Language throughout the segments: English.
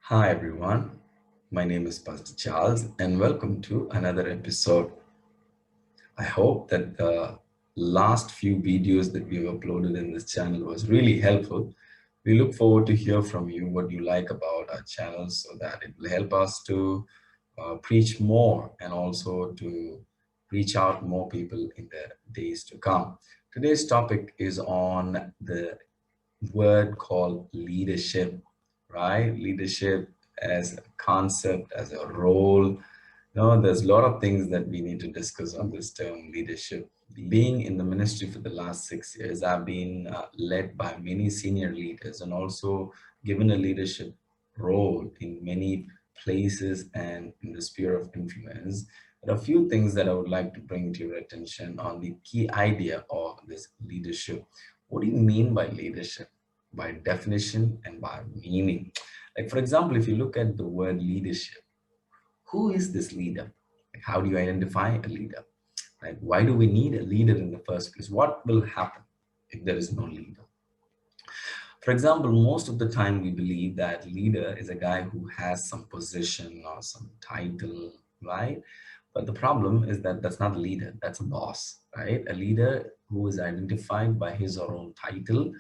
Hi everyone, my name is Pas.Charles and welcome to another episode. I hope that the last few videos that we've uploaded in this channel was really helpful. We look forward to hear from you what you like about our channel so that it will help us to preach more and also to reach out more people in the days to come. Today's topic is on the word called leadership, right? Leadership as a concept, as a role. There's a lot of things that we need to discuss on this term leadership. Being in the ministry for the last 6 years, I've been led by many senior leaders and also given a leadership role in many places and in the sphere of influence. There are a few things that I would like to bring to your attention on the key idea of this leadership. What do you mean by leadership? By definition and by meaning. Like, for example, if you look at the word leadership, who is this leader? Like, how do you identify a leader? Like, why do we need a leader in the first place? What will happen if there is no leader? For example, most of the time we believe that leader is a guy who has some position or some title, right? But the problem is that that's not a leader, that's a boss, right? A leader who is identified by his or own title,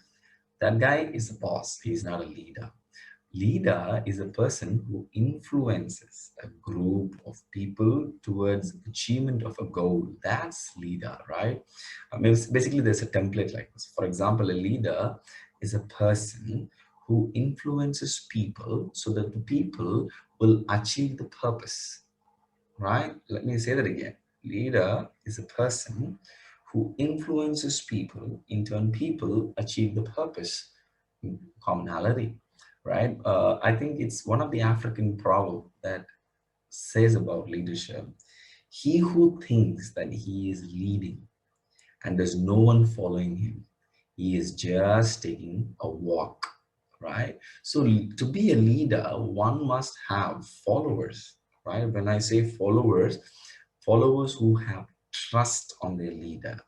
that guy is a boss, he's not a leader. Leader is a person who influences a group of people towards achievement of a goal. That's leader, right? I mean, basically, there's a template like this. For example, a leader is a person who influences people so that the people will achieve the purpose, right? Let me say that again. Leader is a person who influences people. In turn, people achieve the purpose, commonality, right? I think it's one of the African proverb that says about leadership, he who thinks that he is leading and there's no one following him, he is just taking a walk, right? So to be a leader, one must have followers, right? When I say followers, followers who have trust on their leader,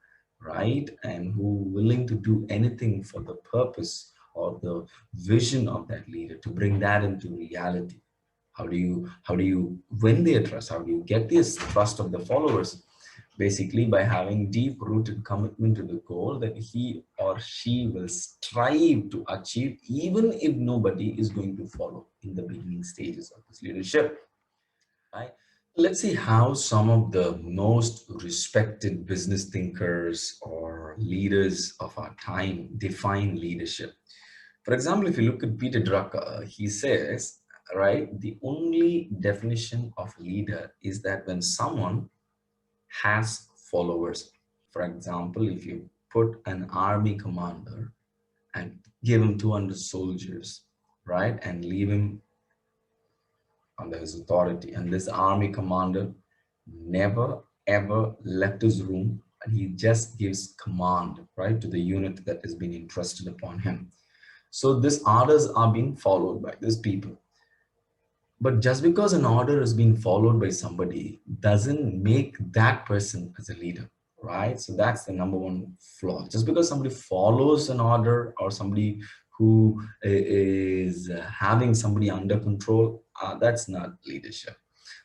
right? And who willing to do anything for the purpose or the vision of that leader to bring that into reality. How do you win their trust? How do you get this trust of the followers? Basically by having deep rooted commitment to the goal that he or she will strive to achieve, even if nobody is going to follow in the beginning stages of this leadership, right? Let's see how some of the most respected business thinkers or leaders of our time define leadership. For example, if you look at Peter Drucker, he says, right, the only definition of leader is that when someone has followers. For example, if you put an army commander and give him 200 soldiers, right, and leave him under his authority, and this army commander never ever left his room, and he just gives command, right, to the unit that has been entrusted upon him. So these orders are being followed by these people. But just because an order is being followed by somebody doesn't make that person as a leader, right? So that's the number one flaw. Just because somebody follows an order or somebody who is having somebody under control, that's not leadership.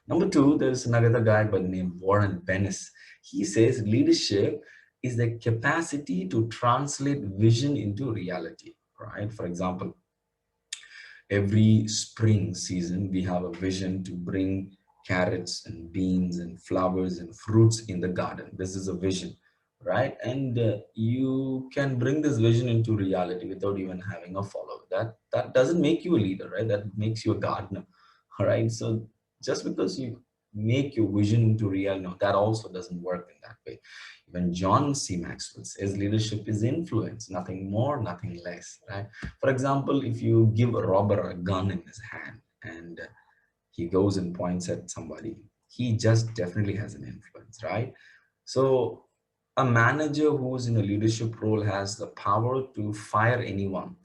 Number two, there's another guy by the name Warren Bennis. He says leadership is the capacity to translate vision into reality, right? For example, every spring season we have a vision to bring carrots and beans and flowers and fruits in the garden. This is a vision, right? And you can bring this vision into reality without even having a follower. That doesn't make you a leader, right? That makes you a gardener. All right, so just because you make your vision into reality, no, that also doesn't work in that way. When John C. Maxwell says leadership is influence, nothing more, nothing less, right? For example, if you give a robber a gun in his hand and he goes and points at somebody, he just definitely has an influence, right? So a manager who's in a leadership role has the power to fire anyone.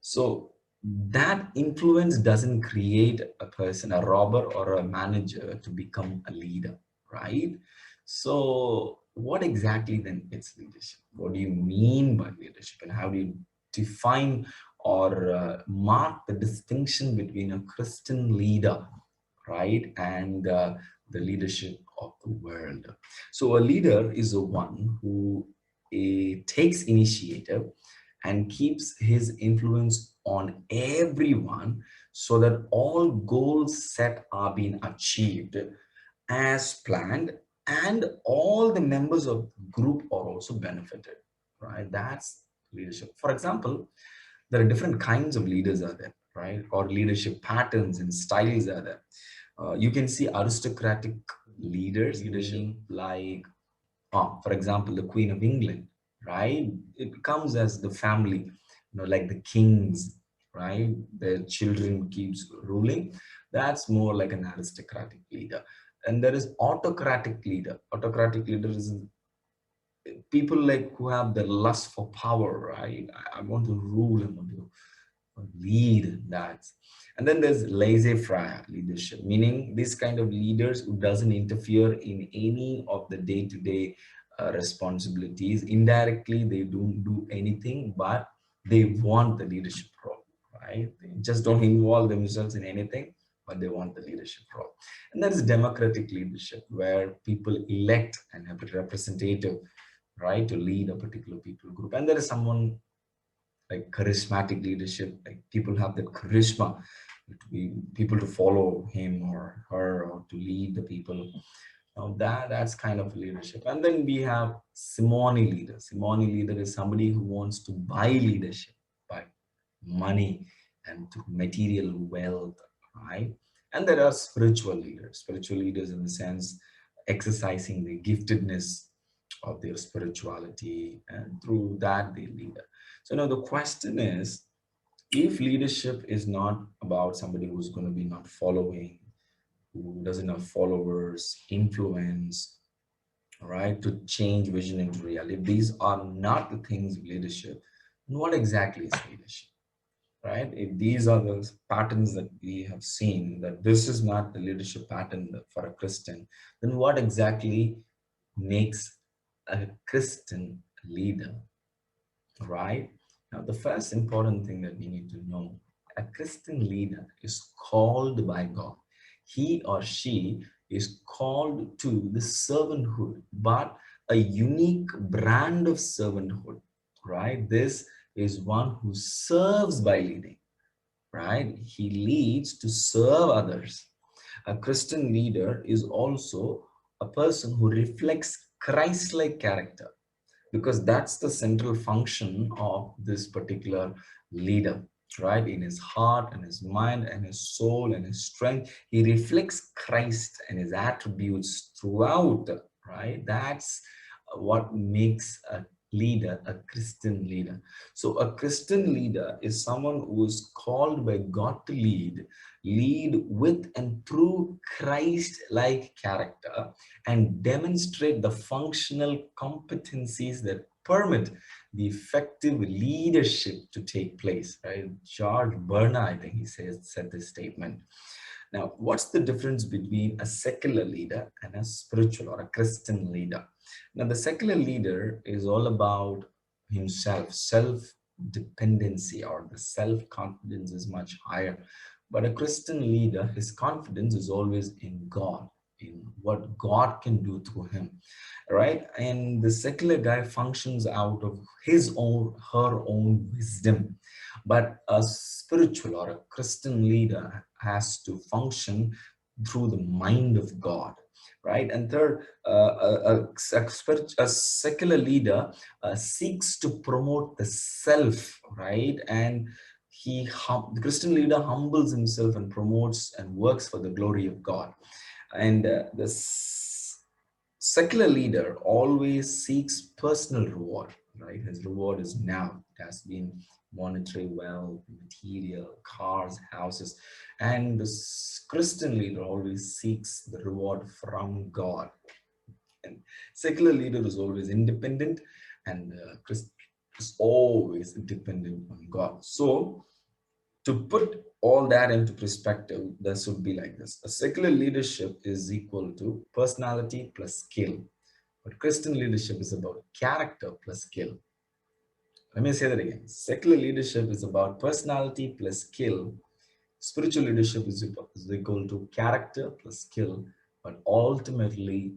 So that influence doesn't create a person, a robber or a manager, to become a leader, right? So what exactly then is leadership? What do you mean by leadership, and how do you define or mark the distinction between a Christian leader, right, and the leadership of the world. So a leader is the one who takes initiative and keeps his influence on everyone so that all goals set are being achieved as planned, and all the members of the group are also benefited, right? That's leadership. For example, there are different kinds of leaders are there, right? Or leadership patterns and styles are there. You can see aristocratic leadership like, for example, the Queen of England, right? It comes as the family, like the kings, right? Their children keeps ruling. That's more like an aristocratic leader. And there is autocratic leader. Autocratic leader is people like who have the lust for power, right? I want to rule, I want to lead that. And then there's laissez-faire leadership, meaning this kind of leaders who doesn't interfere in any of the day-to-day responsibilities. Indirectly, they don't do anything, but they want the leadership role, right? They just don't involve themselves in anything, but they want the leadership role. And there is democratic leadership, where people elect and have a representative, right, to lead a particular people group. And there is someone like charismatic leadership, like people have that charisma to be people to follow him or her or to lead the people. Now that's kind of leadership. And then we have Simone leader. Simone leader is somebody who wants to buy leadership by money and through material wealth, right? And there are spiritual leaders in the sense exercising the giftedness of their spirituality, and through that they lead. So now the question is, if leadership is not about somebody who's going to be not following, who doesn't have followers, influence, right, to change vision into reality, if these are not the things of leadership, then what exactly is leadership, right? If these are the patterns that we have seen, that this is not the leadership pattern for a Christian, then what exactly makes a Christian leader, right? Now, the first important thing that we need to know, a Christian leader is called by God. He or she is called to the servanthood, but a unique brand of servanthood, right? This is one who serves by leading, right? He leads to serve others. A Christian leader is also a person who reflects Christ-like character, because that's the central function of this particular leader, right? In his heart and his mind and his soul and his strength, he reflects Christ and his attributes throughout, right? That's what makes a leader a Christian leader. So a Christian leader is someone who is called by God to lead with and through Christ-like character, and demonstrate the functional competencies that permit the effective leadership to take place, right? George Bernard, I think he said this statement. Now, what's the difference between a secular leader and a spiritual or a Christian leader? Now, the secular leader is all about himself, self-dependency, or the self-confidence is much higher. But a Christian leader, his confidence is always in God, in what God can do through him, right? And the secular guy functions out of his own, her own wisdom. But a spiritual or a Christian leader has to function through the mind of God, right? And third, a secular leader seeks to promote the self, right? And the Christian leader humbles himself and promotes and works for the glory of God. And the secular leader always seeks personal reward, right? His reward is now. It has been monetary wealth, material, cars, houses. And the Christian leader always seeks the reward from God. And secular leader is always independent, and Christ is always dependent on God. So to put all that into perspective, this would be like this. A secular leadership is equal to personality plus skill. But Christian leadership is about character plus skill. Let me say that again. Secular leadership is about personality plus skill. Spiritual leadership is equal to character plus skill, but ultimately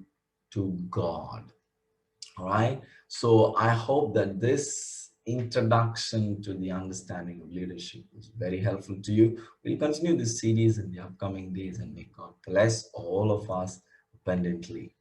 to God. All right. So I hope that this introduction to the understanding of leadership was very helpful to you. We'll continue this series in the upcoming days, and may God bless all of us abundantly.